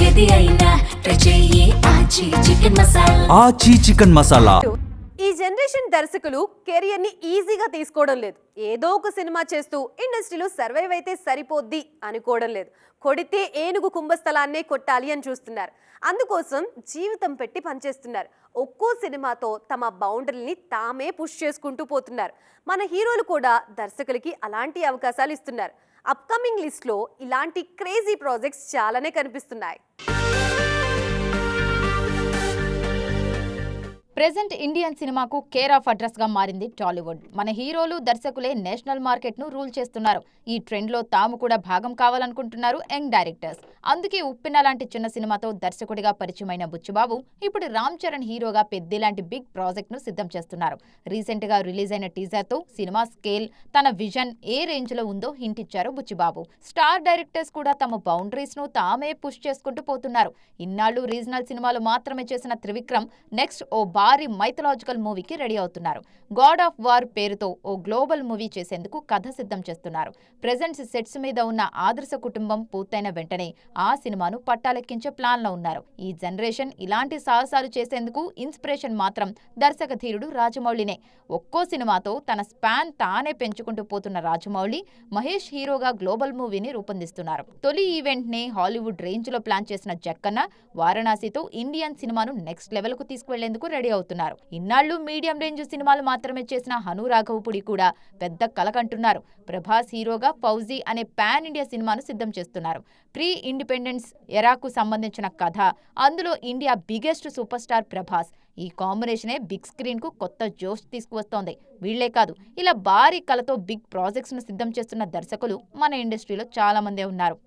ఏది అయినా ట్రై చెయ్యి ఆచి చికెన్ మసాలా. ఆచి చికెన్ మసాలా. ఈ జనరేషన్ దర్శకులు కెరియర్ ని ఈజీగా తీసుకోవడం లేదు. ఏదో ఒక సినిమా చేస్తూ ఇండస్ట్రీలో సర్వైవ్ అయితే సరిపోద్ది అనుకోవడం లేదు. కొడితే ఏనుగు కుంభస్థలాన్నే కొట్టాలి అని చూస్తున్నారు. అందుకోసం జీవితం పెట్టి పనిచేస్తున్నారు. ఒక్కో సినిమాతో తమ బౌండరీని తామే పుష్ చేసుకుంటూ పోతున్నారు. మన హీరోలు కూడా దర్శకులకి అలాంటి అవకాశాలు ఇస్తున్నారు. అప్కమింగ్ లిస్ట్లో ఇలాంటి క్రేజీ ప్రాజెక్ట్స్ చాలానే కనిపిస్తున్నాయి. ప్రెజెంట్ ఇండియన్ సినిమాకు కేర్ ఆఫ్ అడ్రస్ గా మారింది టాలీవుడ్. మన హీరోలు దర్శకులే నేషనల్ మార్కెట్ ను రూల్ చేస్తున్నారు. ఈ ట్రెండ్ లో తాము కూడా భాగం కావాలనుకుంటున్నారు యంగ్ డైరెక్టర్స్. అందుకే ఉప్పెన లాంటి చిన్న సినిమాతో దర్శకుడిగా పరిచయమైన బుచ్చిబాబు ఇప్పుడు రామ్ చరణ్ హీరోగా పెద్ది లాంటి బిగ్ ప్రాజెక్ట్ ను సిద్ధం చేస్తున్నారు. రీసెంట్ గా రిలీజ్ అయిన టీజర్ తో సినిమా స్కేల్, తన విజన్ ఏ రేంజ్ లో ఉందో హింట్ ఇచ్చారు బుచ్చిబాబు. స్టార్ డైరెక్టర్స్ కూడా తమ బౌండరీస్ ను తామే పుష్ చేసుకుంటూ పోతున్నారు. ఇన్నాళ్లు రీజనల్ సినిమాలు మాత్రమే చేసిన త్రివిక్రమ్ నెక్స్ట్ ఓ భారీ మైథలాజికల్ మూవీకి రెడీ అవుతున్నారు. గాడ్ ఆఫ్ వార్ పేరుతో ఓ గ్లోబల్ మూవీ చేసేందుకు కథ సిద్ధం చేస్తున్నారు. ప్రెజెంట్ సెట్స్ మీద ఉన్న ఆదర్శ కుటుంబం పూర్తయిన వెంటనే ఆ సినిమాను పట్టాలెక్కించే ప్లాన్ లో ఉన్నారు. ఈ జనరేషన్ ఇలాంటి సాహసాలు చేసేందుకు ఇన్స్పిరేషన్ మాత్రం దర్శక ధీరుడు రాజమౌళినే. ఒక్కో సినిమాతో తన స్పాన్ తానే పెంచుకుంటూ పోతున్న రాజమౌళి మహేష్ హీరోగా గ్లోబల్ మూవీని రూపొందిస్తున్నారు. తొలి ఈవెంట్ ని హాలీవుడ్ రేంజ్ లో ప్లాన్ చేసిన జక్కన్న వారణాసితో ఇండియన్ సినిమాను నెక్స్ట్ లెవెల్ కు తీసుకువెళ్లేందుకు రెడీ అవుతున్నారు. ఇన్నాళ్లు మీడియం రేంజ్ సినిమాలు మాత్రమే చేసిన హను రాఘవపుడి కూడా పెద్ద కలకంటున్నారు. ప్రభాస్ హీరోగా ఫౌజీ అనే పాన్ ఇండియా సినిమాను సిద్ధం చేస్తున్నారు. ప్రీ ఇండిపెండెన్స్ ఎరాకు సంబంధించిన కథ, అందులో India biggest super star Prabhas. ఈ కాంబినేషనే బిగ్ స్క్రీన్ కు కొత్త జోష్ తీసుకువస్తోంది. వీళ్లే కాదు, ఇలా భారీ కలతో బిగ్ ప్రాజెక్ట్స్ ను సిద్ధం చేస్తున్న దర్శకులు మన ఇండస్ట్రీలో చాలా మందే ఉన్నారు.